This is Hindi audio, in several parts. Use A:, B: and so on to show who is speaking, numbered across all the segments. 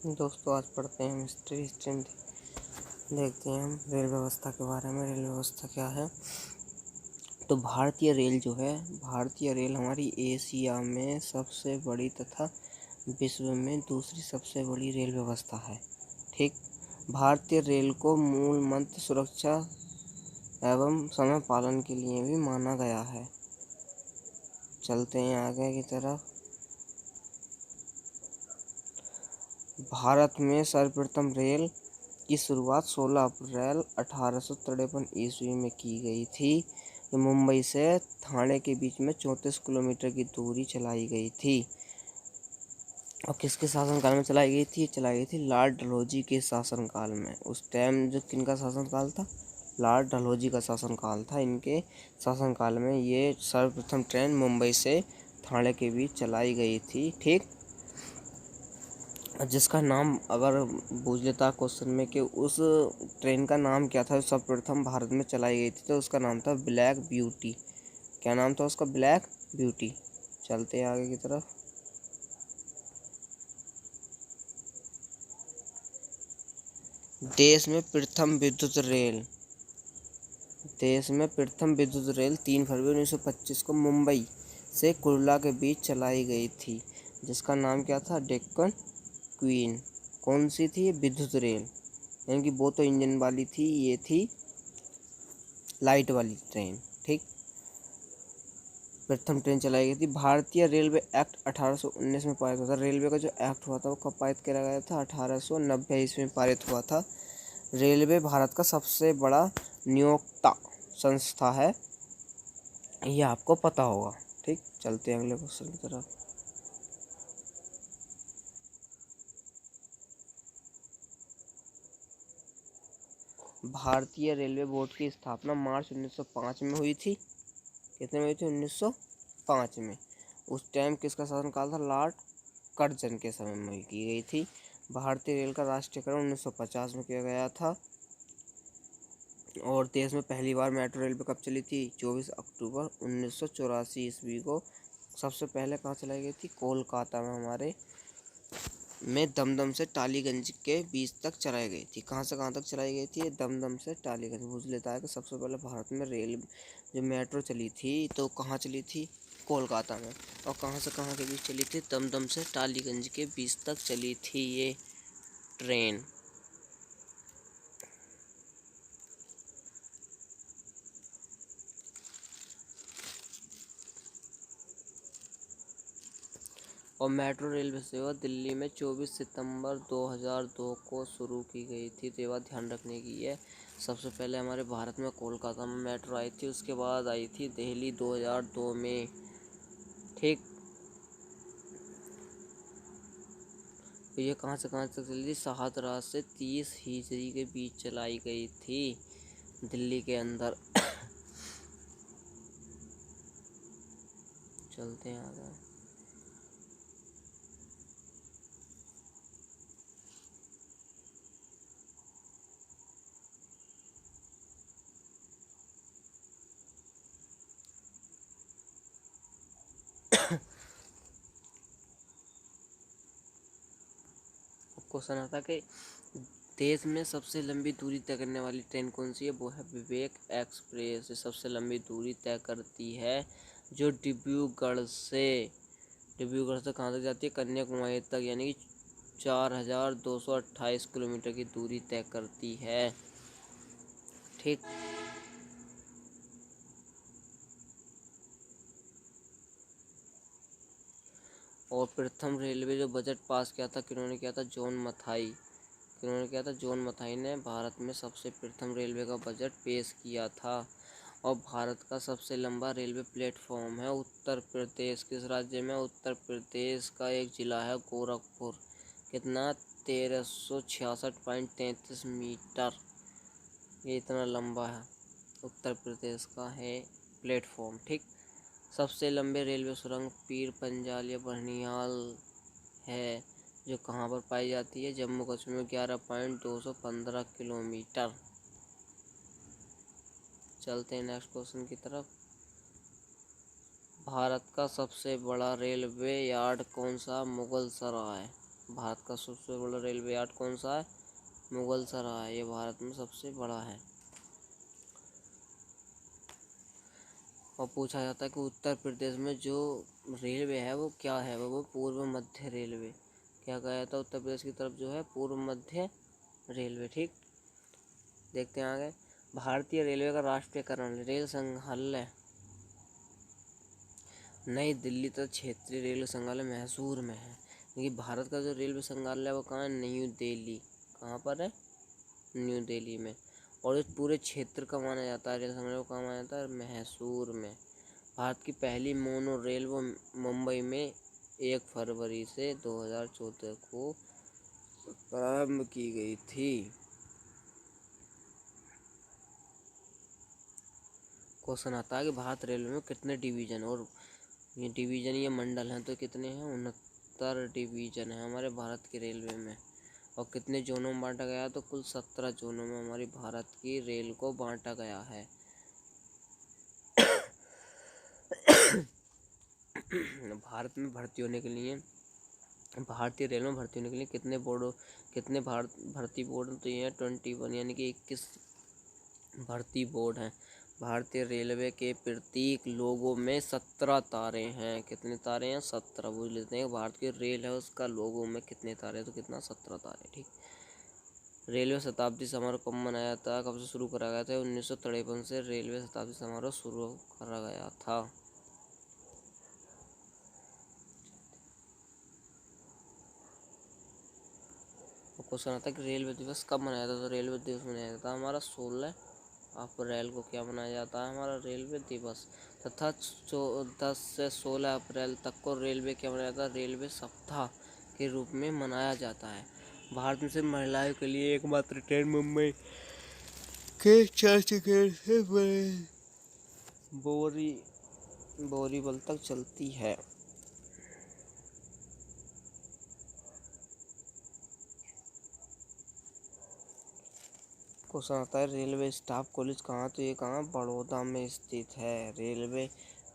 A: दोस्तों आज पढ़ते हैं हिस्ट्री में देखते हैं हम रेल व्यवस्था के बारे में। रेल व्यवस्था क्या है? तो भारतीय रेल हमारी एशिया में सबसे बड़ी तथा विश्व में दूसरी सबसे बड़ी रेल व्यवस्था है। ठीक। भारतीय रेल को मूल मंत्र सुरक्षा एवं समय पालन के लिए भी माना गया है। चलते हैं आगे की तरफ। भारत में सर्वप्रथम रेल की शुरुआत 16 अप्रैल 1853 ईस्वी में की गई थी। ये मुंबई से ठाणे के बीच में 34 किलोमीटर की दूरी चलाई गई थी। और किसके शासनकाल में चलाई गई थी? चलाई गई थी लॉर्ड डलहौजी के शासनकाल में। उस टाइम जो किनका शासनकाल था? लॉर्ड डलहौजी का शासनकाल था। इनके शासनकाल में ये सर्वप्रथम ट्रेन मुंबई से ठाणे के बीच चलाई गई थी। ठीक। जिसका नाम अगर पूछ लेता क्वेश्चन में कि उस ट्रेन का नाम क्या था, सर्वप्रथम भारत में चलाई गई थी, तो उसका नाम था ब्लैक ब्यूटी। क्या नाम था उसका? Black beauty. चलते हैं आगे की तरफ। देश में प्रथम विद्युत रेल 3 फरवरी 1925 को मुंबई से कुर्ला के बीच चलाई गई थी, जिसका नाम क्या था? डेक्कन क्वीन। कौन सी थी? विद्युत रेल, यानी कि वो तो इंजन वाली थी, ये थी लाइट वाली ट्रेन। ठीक। प्रथम ट्रेन चलाई गई थी। भारतीय रेलवे एक्ट 1819 में पारित हुआ था। रेलवे का जो एक्ट हुआ था वो कब पारित किया गया था? 1890 ईस्वी में पारित हुआ था। रेलवे भारत का सबसे बड़ा नियोक्ता संस्था है, ये आपको पता होगा। ठीक। चलते हैं अगले क्वेश्चन की तरफ। भारतीय रेलवे बोर्ड की स्थापना मार्च 1905 में हुई थी। कितने में हुई थी? 1905 में। उस टाइम किसका शासनकाल था? लॉर्ड कर्जन के समय में की गई थी। भारतीय रेल का राष्ट्रीयकरण 1950 में किया गया था। और देश में पहली बार मेट्रो रेल कब चली थी? 24 अक्टूबर 1984 ईस्वी को। सबसे पहले कहाँ चलाई गई थी? कोलकाता में हमारे में दमदम से टालीगंज के बीच तक चलाई गई थी। कहाँ से कहाँ तक चलाई गई थी? दमदम से टालीगंज। पूछ लेता है कि सबसे पहले भारत में रेल जो मेट्रो चली थी तो कहाँ चली थी? कोलकाता में। और कहाँ से कहाँ के बीच चली थी? दमदम से टालीगंज के बीच तक चली थी ये ट्रेन। और मेट्रो रेलवे सेवा दिल्ली में 24 सितंबर 2002 को शुरू की गई थी। तो ये बात ध्यान रखने की है। सबसे पहले हमारे भारत में कोलकाता में मेट्रो आई थी, उसके बाद आई थी दिल्ली 2002 में। ठीक। तो ये कहाँ से कहाँ तक चली थी? शाहदरा से 30 हिजरी के बीच चलाई गई थी दिल्ली के अंदर। चलते हैं आगे। क्वेश्चन आता कि देश में सबसे लंबी दूरी तय करने वाली ट्रेन कौन सी है? वो है विवेक एक्सप्रेस। सबसे लंबी दूरी तय करती है, जो डिब्रूगढ़ से कहाँ तक जाती है? कन्याकुमारी तक, यानी कि 4228 किलोमीटर की दूरी तय करती है। ठीक। और प्रथम रेलवे जो बजट पास किया था, किन्होंने किया था? जॉन मथाई। किन्होंने किया था? जॉन मथाई ने भारत में सबसे प्रथम रेलवे का बजट पेश किया था। और भारत का सबसे लंबा रेलवे प्लेटफॉर्म है उत्तर प्रदेश। किस राज्य में? उत्तर प्रदेश का एक जिला है गोरखपुर। कितना? 1366.33 मीटर। ये इतना लंबा है उत्तर प्रदेश का है प्लेटफॉर्म। ठीक। सबसे लंबे रेलवे सुरंग पीर पंजाल या बहनियाल है, जो कहाँ पर पाई जाती है? जम्मू कश्मीर में। 11.215 किलोमीटर। चलते हैं नेक्स्ट क्वेश्चन की तरफ। भारत का सबसे बड़ा रेलवे यार्ड कौन सा? मुगल सराय। भारत का सबसे बड़ा रेलवे यार्ड कौन सा है? मुगल सराय, ये भारत में सबसे बड़ा है। और पूछा जाता है कि उत्तर प्रदेश में जो रेलवे है वो क्या है? वो पूर्व मध्य रेलवे। क्या कहा जाता है उत्तर प्रदेश की तरफ जो है? पूर्व मध्य रेलवे। ठीक, देखते हैं आगे। भारतीय रेलवे का राष्ट्रीयकरण, रेल संग्रहालय नई दिल्ली तथा क्षेत्रीय रेल संग्रहालय मैसूर में है। क्योंकि भारत का जो रेलवे संग्रहालय है वो कहाँ है? न्यू दिल्ली। कहाँ पर है? न्यू दिल्ली में। और इस पूरे क्षेत्र का माना जाता है रेल संग्रहालय को कहाँ माना जाता है? मैसूर में। भारत की पहली मोनो रेल वो मुंबई में 1 फरवरी से 2014 को प्रारंभ की गई थी। क्वेश्चन आता है कि भारत रेलवे में कितने डिवीजन, और ये डिवीजन ये मंडल हैं तो कितने हैं? 69 डिवीजन है हमारे भारत के रेलवे में। और कितने जोनों में बांटा गया है? तो कुल 17 जोनों में हमारी भारत की रेल को बांटा गया है। भारत में भर्ती होने के लिए, भारतीय रेल में भर्ती होने के लिए कितने भर्ती बोर्ड? तो ये 21, यानी कि 21 भर्ती बोर्ड हैं। भारतीय रेलवे के प्रतीक लोगो में 17 तारे हैं। कितने तारे हैं? 17। बुझ लेते हैं भारत की रेल है उसका लोगो में कितने तारे, तो कितना? 17 तारे। ठीक, रेलवे शताब्दी समारोह कब मनाया था? कब से शुरू करा गया था? 1953 से रेलवे शताब्दी समारोह शुरू करा गया था। क्वेश्चन आता है कि रेलवे दिवस कब मनाया था? तो रेलवे दिवस मनाया जाता है हमारा 16 अप्रैल को। क्या मनाया जाता है? हमारा रेलवे दिवस। तथा 10 से 16 अप्रैल तक को रेलवे क्या मनाया जाता है? रेलवे सप्ताह के रूप में मनाया जाता है। भारत में सिर्फ महिलाओं के लिए एकमात्र ट्रेन मुंबई के चर्चगेट से बोरीवल तक चलती है। क्वेश्चन आता है रेलवे स्टाफ कॉलेज कहाँ? तो ये कहाँ? बड़ौदा में स्थित है। रेलवे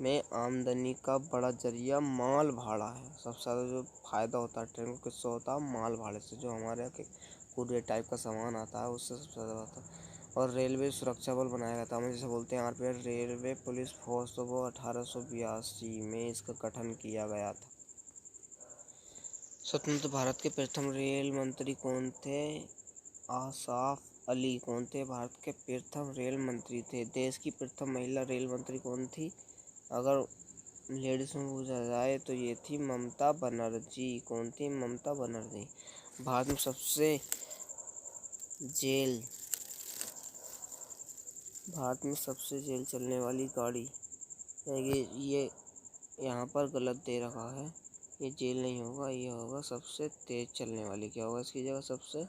A: में आमदनी का बड़ा जरिया माल भाड़ा है। सबसे ज़्यादा जो फायदा होता है ट्रेन को किससे होता है? माल भाड़े से। जो हमारे यहाँ के कूरियर टाइप का सामान आता है उससे सबसे ज़्यादा होता है। और रेलवे सुरक्षा बल बनाया गया था, हमें जैसे बोलते हैं आरपीएफ, रेलवे पुलिस फोर्स, तो वो 1882 में इसका गठन किया गया था। स्वतंत्र भारत के प्रथम रेल मंत्री कौन थे? आसाफ अली। कौन थे? भारत के प्रथम रेल मंत्री थे। देश की प्रथम महिला रेल मंत्री कौन थी? अगर लेडीज में पूछा जाए तो ये थी ममता बनर्जी। कौन थी? ममता बनर्जी। भारत में सबसे जेल चलने वाली गाड़ी, ये यहाँ पर गलत दे रखा है, ये जेल नहीं होगा, ये होगा सबसे तेज चलने वाली। क्या होगा इसकी जगह? सबसे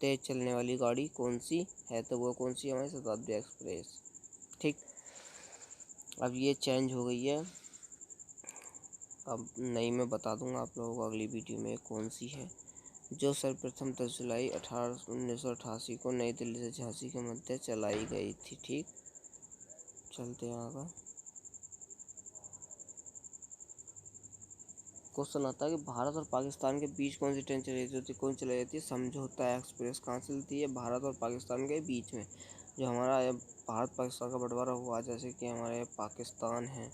A: तेज चलने वाली गाड़ी कौन सी है? तो वो कौन सी? हमारी शताब्दी एक्सप्रेस। ठीक, अब ये चेंज हो गई है, अब नई मैं बता दूंगा आप लोगों को अगली वीडियो में कौन सी है। जो सर्वप्रथम 10 जुलाई 1988 को नई दिल्ली से झांसी के मध्य चलाई गई थी। ठीक, चलते हैं आगे। क्वेश्चन आता है कि भारत और पाकिस्तान के बीच कौन सी ट्रेन चलाई जाती है? कौन चलाई जाती है? समझौता एक्सप्रेस। कहाँ चलती है? भारत और पाकिस्तान के बीच में। जो हमारा भारत पाकिस्तान का बंटवारा हुआ, जैसे कि हमारे पाकिस्तान है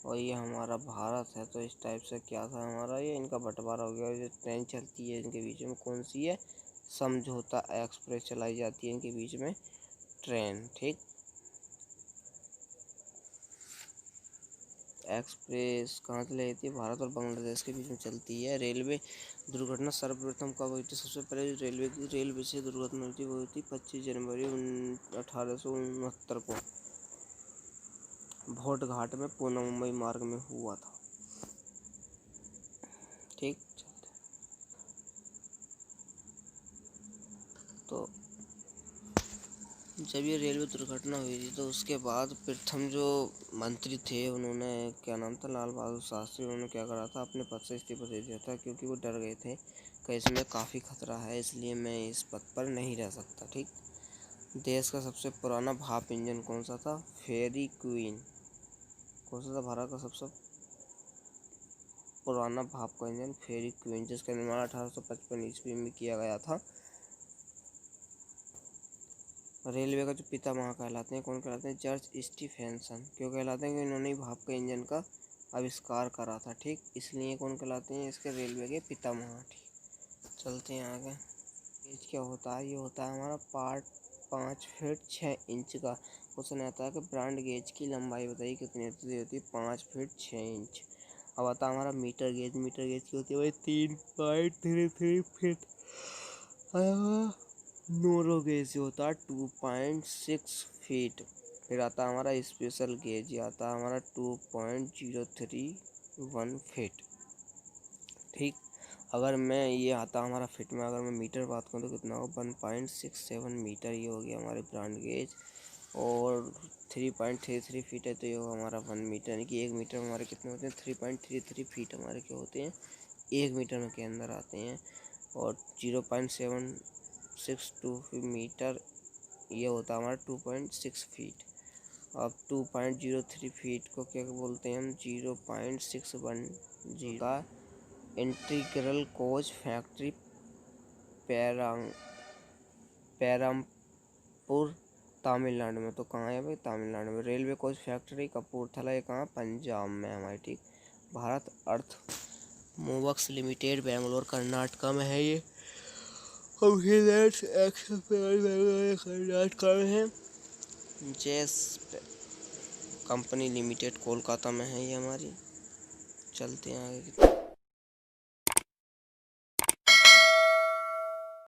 A: और ये हमारा भारत है, तो इस टाइप से क्या था हमारा, ये इनका बंटवारा हो गया। जो ट्रेन चलती है इनके बीच में कौन सी है? समझौता एक्सप्रेस चलाई जाती है इनके बीच में ट्रेन। ठीक, एक्सप्रेस कहाँ चलाई जाती है? भारत और बांग्लादेश के बीच में चलती है। रेलवे दुर्घटना सर्वप्रथम कब हुई थी? सबसे पहले जो रेलवे से दुर्घटना हुई थी वो हुई थी 25 जनवरी 1869 को भोट घाट में पूना मुंबई मार्ग में हुआ था। ठीक, तो जब ये रेलवे दुर्घटना हुई थी तो उसके बाद प्रथम जो मंत्री थे उन्होंने, क्या नाम था, लाल बहादुर शास्त्री, उन्होंने क्या करा था? अपने पद से इस्तीफा दे दिया था, क्योंकि वो डर गए थे कि इसमें काफ़ी खतरा है, इसलिए मैं इस पद पर नहीं रह सकता। ठीक, देश का सबसे पुराना भाप इंजन कौन सा था? फेरी क्वीन। कौन सा था भारत का सबसे पुराना भाप का इंजन फेरी क्वीन, जिसका निर्माण 1855 ईस्वी में किया गया था। रेलवे का जो पितामह कहलाते हैं, कौन कहलाते हैं? George Stephenson. क्यों कहलाते हैं? कि इन्होंने ही भाप के इंजन का आविष्कार करा था, ठीक, इसलिए कौन कहलाते हैं? इसके रेलवे के पितामह, ठीक। चलते हैं आगे। गेज क्या होता है? ये होता है हमारा पार्ट 5 फीट 6 इंच का। क्वेश्चन आता है कि ब्रांड गेज की लंबाई बताइए कितनी होती है? 5 फीट 6 इंच। अब आता है हमारा मीटर गेज। मीटर गेज की होती है भाई 3.33 फीट। नोरो गेज होता है 2.6 फीट। फिर आता है हमारा स्पेशल गेज, ये आता है हमारा 2.031 फीट, ठीक। अगर मैं ये आता हमारा फिट में, अगर मैं मीटर बात करूँ तो कितना होगा? 1.67 मीटर, ये हो गया हमारे ब्रांड गेज। और 3.33 फीट है तो ये होगा हमारा 1 मीटर, यानी कि 1 मीटर में हमारे कितने होते हैं? 3.33 फीट हमारे क्या होते हैं? 1 मीटर में के अंदर आते हैं। और 0.762 मीटर, ये होता है हमारा 2.6 फीट। अब 2.03 फीट को क्या बोलते हैं हम? 0.610 का इंटीग्रल कोच फैक्ट्री पेरमपुर तमिलनाडु में। तो कहाँ है भाई? तमिलनाडु में। रेलवे कोच फैक्ट्री कपूरथला, ये कहाँ? पंजाब में हमारी, ठीक। भारत अर्थ मूवर्स लिमिटेड बेंगलोर कर्नाटका में है ये। कर्नाटका में है। जेस कंपनी लिमिटेड कोलकाता में है ये हमारी। चलते हैं आगे।